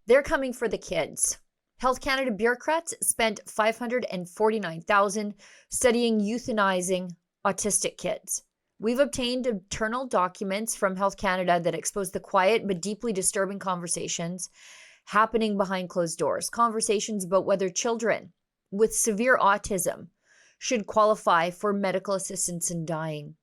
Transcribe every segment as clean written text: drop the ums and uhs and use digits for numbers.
They're coming for the kids. Health Canada bureaucrats spent $549,000 studying euthanizing autistic kids. We've obtained internal documents from Health Canada that expose the quiet but deeply disturbing conversations happening behind closed doors. Conversations about whether children with severe autism should qualify for medical assistance in dying.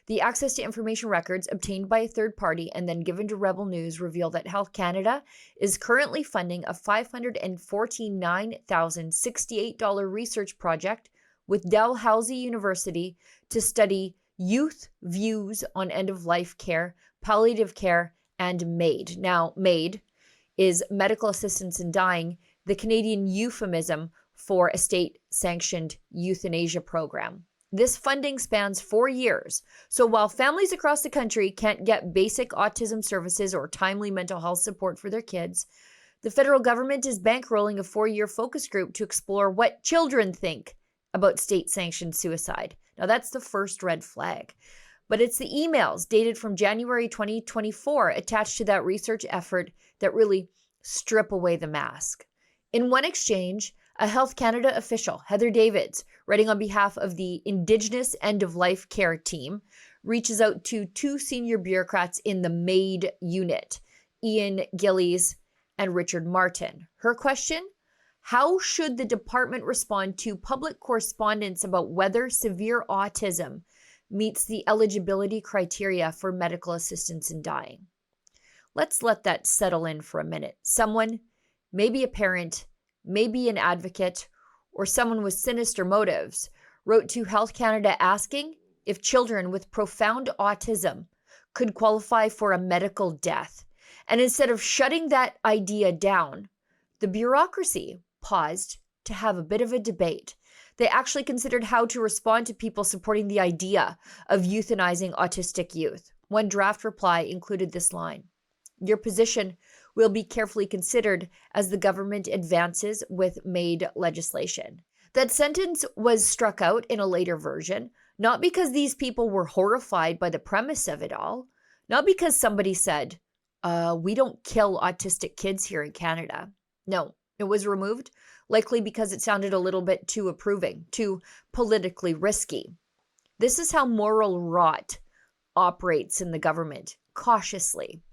The access to information records obtained by a third party and then given to Rebel News reveal that Health Canada is currently funding a $549,068 research project with Dalhousie University to study youth views on end-of-life care, palliative care, and MAID. Now, MAID is medical assistance in dying, the Canadian euphemism for a state-sanctioned euthanasia program. This funding spans 4 years. So while families across the country can't get basic autism services or timely mental health support for their kids, the federal government is bankrolling a 4-year focus group to explore what children think about state-sanctioned suicide. Now that's the first red flag. But it's the emails dated from January 2024 attached to that research effort that really strip away the mask. In one exchange, a Health Canada official, Heather Davids, writing on behalf of the Indigenous End-of-Life Care team, reaches out to 2 senior bureaucrats in the MAID unit, Ian Gillies and Richard Martin. Her question: how should the department respond to public correspondence about whether severe autism meets the eligibility criteria for medical assistance in dying? Let's let that settle in for a minute. Someone, maybe a parent, maybe an advocate, or someone with sinister motives, wrote to Health Canada asking if children with profound autism could qualify for a medical death. And instead of shutting that idea down, the bureaucracy paused to have a bit of a debate. They actually considered how to respond to people supporting the idea of euthanizing autistic youth. One draft reply included this line: "Your position will be carefully considered as the government advances with MAID legislation." That sentence was struck out in a later version, not because these people were horrified by the premise of it all, not because somebody said, we don't kill autistic kids here in Canada. No, it was removed, likely because it sounded a little bit too approving, too politically risky. This is how moral rot operates in the government, cautiously,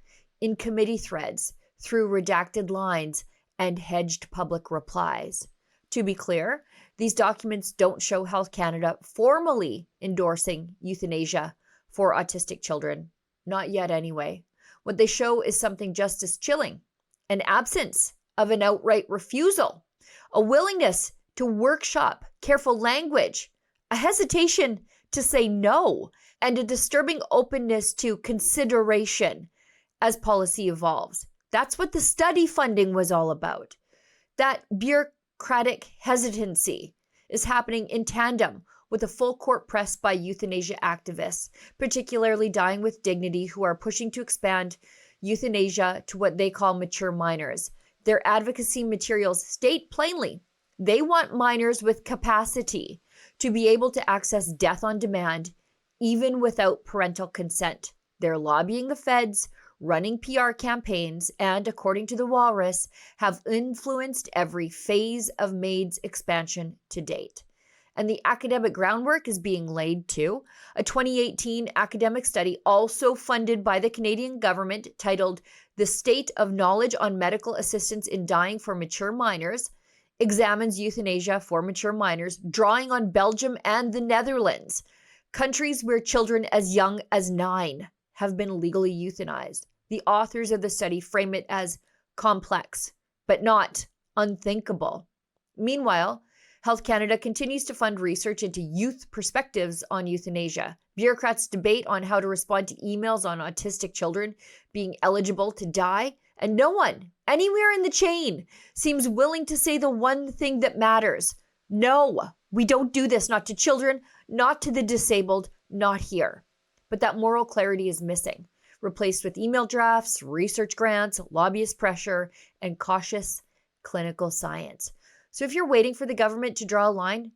in committee threads, through redacted lines and hedged public replies. To be clear, these documents don't show Health Canada formally endorsing euthanasia for autistic children. Not yet, anyway. What they show is something just as chilling: an absence of an outright refusal, a willingness to workshop careful language, a hesitation to say no, and a disturbing openness to consideration as policy evolves. That's what the study funding was all about. That bureaucratic hesitancy is happening in tandem with a full court press by euthanasia activists, particularly Dying with Dignity, who are pushing to expand euthanasia to what they call mature minors. Their advocacy materials state plainly they want minors with capacity to be able to access death on demand, even without parental consent. They're lobbying the feds, running PR campaigns, and, according to the Walrus, have influenced every phase of MAID's expansion to date. And the academic groundwork is being laid too. A 2018 academic study, also funded by the Canadian government, titled "The State of Knowledge on Medical Assistance in Dying for Mature Minors," examines euthanasia for mature minors, drawing on Belgium and the Netherlands, countries where children as young as 9 have been legally euthanized. The authors of the study frame it as complex, but not unthinkable. Meanwhile, Health Canada continues to fund research into youth perspectives on euthanasia. Bureaucrats debate on how to respond to emails on autistic children being eligible to die, and no one anywhere in the chain seems willing to say the one thing that matters. No, we don't do this, not to children, not to the disabled, not here. But that moral clarity is missing, replaced with email drafts, research grants, lobbyist pressure, and cautious clinical science. So if you're waiting for the government to draw a line,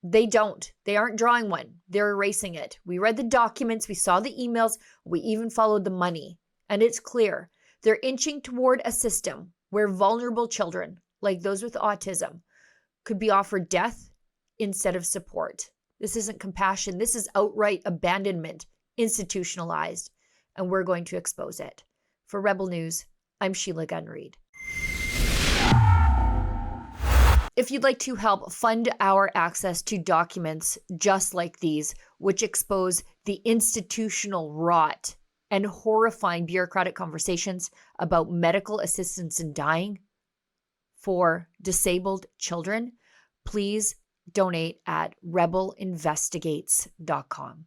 they don't. They aren't drawing one. They're erasing it. We read the documents, we saw the emails, we even followed the money. And it's clear they're inching toward a system where vulnerable children, like those with autism, could be offered death instead of support. This isn't compassion. This is outright abandonment, institutionalized, and we're going to expose it. For Rebel News, I'm Sheila Gunn-Reid. If you'd like to help fund our access to documents just like these, which expose the institutional rot and horrifying bureaucratic conversations about medical assistance in dying for disabled children, please donate at rebelinvestigates.com.